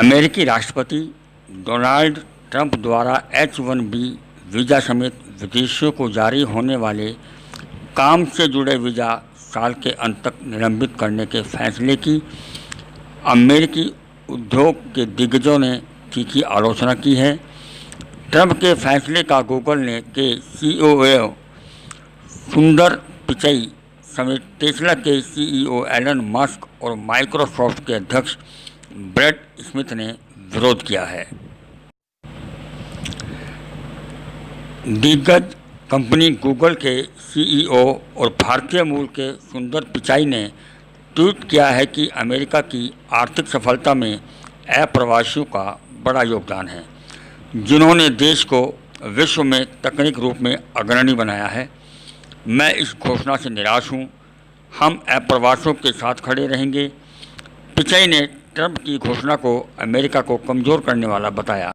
अमेरिकी राष्ट्रपति Donald Trump द्वारा H-1B वीज़ा समेत विदेशियों को जारी होने वाले काम से जुड़े वीज़ा साल के अंत तक निलंबित करने के फैसले की अमेरिकी उद्योग के दिग्गजों ने तीखी आलोचना की है। ट्रंप के फैसले का गूगल के CEO सुंदर पिचई समेत टेस्ला के CEO एलन मस्क और माइक्रोसॉफ्ट के अध्यक्ष ब्रैड स्मिथ ने विरोध किया है। दिग्गज कंपनी गूगल के CEO और भारतीय मूल के सुंदर पिचाई ने ट्वीट किया है कि अमेरिका की आर्थिक सफलता में अप्रवासियों का बड़ा योगदान है, जिन्होंने देश को विश्व में तकनीक रूप में अग्रणी बनाया है। मैं इस घोषणा से निराश हूँ। हम अप्रवासियों के साथ खड़े रहेंगे। पिचाई ने ट्रंप की घोषणा को अमेरिका को कमज़ोर करने वाला बताया।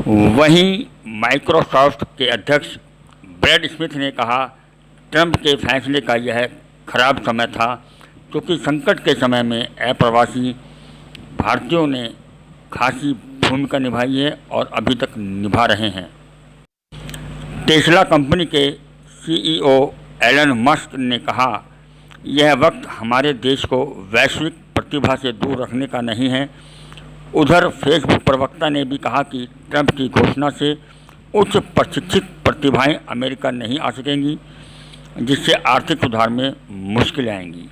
वहीं माइक्रोसॉफ्ट के अध्यक्ष ब्रैड स्मिथ ने कहा, ट्रंप के फैसले का यह खराब समय था, क्योंकि संकट के समय में अप्रवासी भारतीयों ने खासी भूमिका निभाई है और अभी तक निभा रहे हैं। टेस्ला कंपनी के CEO एलन मस्क ने कहा, यह वक्त हमारे देश को वैश्विक प्रतिभा से दूर रखने का नहीं है। उधर फेसबुक प्रवक्ता ने भी कहा कि ट्रंप की घोषणा से उच्च प्रशिक्षित प्रतिभाएं अमेरिका नहीं आ सकेंगी, जिससे आर्थिक सुधार में मुश्किलें आएंगी।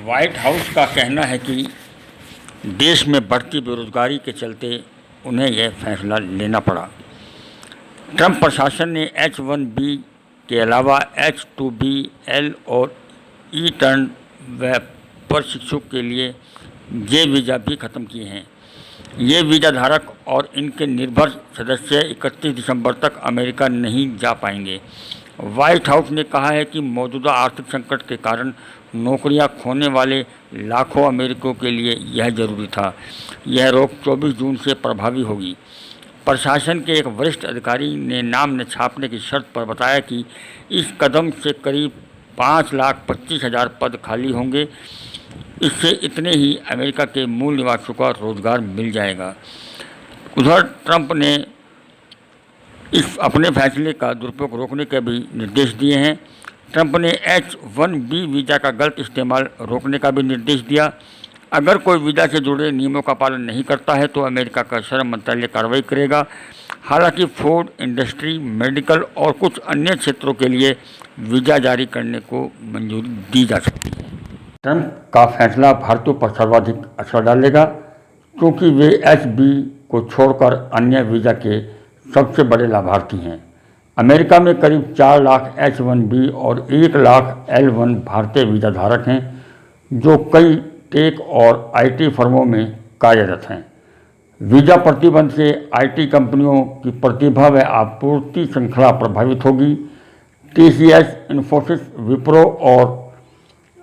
व्हाइट हाउस का कहना है कि देश में बढ़ती बेरोजगारी के चलते उन्हें यह फैसला लेना पड़ा। ट्रंप प्रशासन ने H-1B के अलावा H-2B, L और E-टर्न व प्रशिक्षु के लिए ये वीज़ा भी ख़त्म किए हैं। ये वीज़ा धारक और इनके निर्भर सदस्य 31 दिसंबर तक अमेरिका नहीं जा पाएंगे। व्हाइट हाउस ने कहा है कि मौजूदा आर्थिक संकट के कारण नौकरियां खोने वाले लाखों अमेरिकियों के लिए यह ज़रूरी था। यह रोक 24 जून से प्रभावी होगी। प्रशासन के एक वरिष्ठ अधिकारी ने नाम न छापने की शर्त पर बताया कि इस कदम से करीब 5,25,000 पद खाली होंगे। इससे इतने ही अमेरिका के मूल निवासियों का रोजगार मिल जाएगा। उधर ट्रंप ने इस अपने फैसले का दुरुपयोग रोकने के भी निर्देश दिए हैं। ट्रंप ने H-1B वीज़ा का गलत इस्तेमाल रोकने का भी निर्देश दिया। अगर कोई वीज़ा से जुड़े नियमों का पालन नहीं करता है तो अमेरिका का श्रम मंत्रालय कार्रवाई करेगा। हालांकि फूड इंडस्ट्री, मेडिकल और कुछ अन्य क्षेत्रों के लिए वीज़ा जारी करने को मंजूरी दी जा सकती है। ट्रंप का फैसला भारतीयों पर सर्वाधिक असर डालेगा, क्योंकि वे H-1B को छोड़कर अन्य वीज़ा के सबसे बड़े लाभार्थी हैं। अमेरिका में करीब 4 लाख H-1B और 1 लाख L-1 भारतीय वीज़ा धारक हैं, जो कई टेक और IT फर्मों में कार्यरत हैं। वीज़ा प्रतिबंध से IT कंपनियों की प्रतिभा व आपूर्ति श्रृंखला प्रभावित होगी। TCS, इन्फोसिस, विप्रो और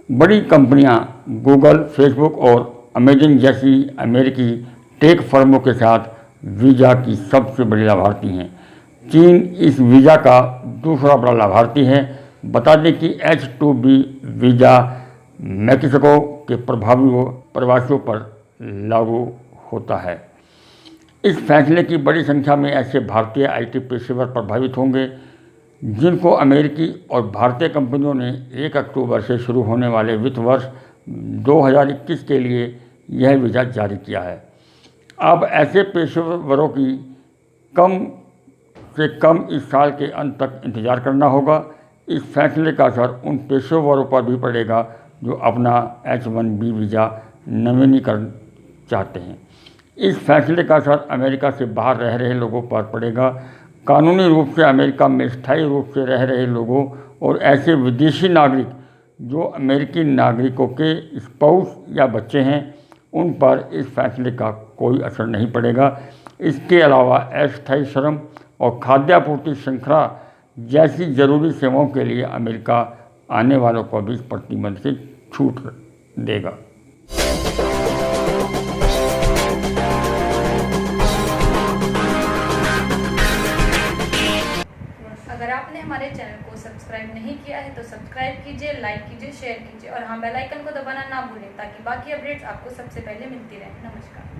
बड़ी कंपनियां गूगल, फेसबुक और अमेजन जैसी अमेरिकी टेक फर्मों के साथ वीज़ा की सबसे बड़ी लाभार्थी हैं। चीन इस वीज़ा का दूसरा बड़ा लाभार्थी है। बता दें कि H-2B वीज़ा मैक्सिको के प्रवासियों पर लागू होता है। इस फैसले की बड़ी संख्या में ऐसे भारतीय IT पेशेवर प्रभावित होंगे, जिनको अमेरिकी और भारतीय कंपनियों ने 1 अक्टूबर से शुरू होने वाले वित्त वर्ष 2021 के लिए यह वीज़ा जारी किया है। अब ऐसे पेशेवरों की कम से कम इस साल के अंत तक इंतज़ार करना होगा। इस फैसले का असर उन पेशेवरों पर भी पड़ेगा जो अपना H-1B वीज़ा नवीनीकरण चाहते हैं। इस फैसले का असर अमेरिका से बाहर रह रहे लोगों पर पड़ेगा। कानूनी रूप से अमेरिका में स्थायी रूप से रह रहे लोगों और ऐसे विदेशी नागरिक जो अमेरिकी नागरिकों के स्पाउस या बच्चे हैं, उन पर इस फैसले का कोई असर नहीं पड़ेगा। इसके अलावा अस्थायी श्रम और खाद्यापूर्ति श्रृंखला जैसी ज़रूरी सेवाओं के लिए अमेरिका आने वालों को भी इस प्रतिबंध से छूट देगा। अगर आपने हमारे चैनल को सब्सक्राइब नहीं किया है तो सब्सक्राइब कीजिए, लाइक कीजिए, शेयर कीजिए और हाँ बेल आइकन को दबाना ना भूलें ताकि बाकी अपडेट्स आपको सबसे पहले मिलती रहें। नमस्कार।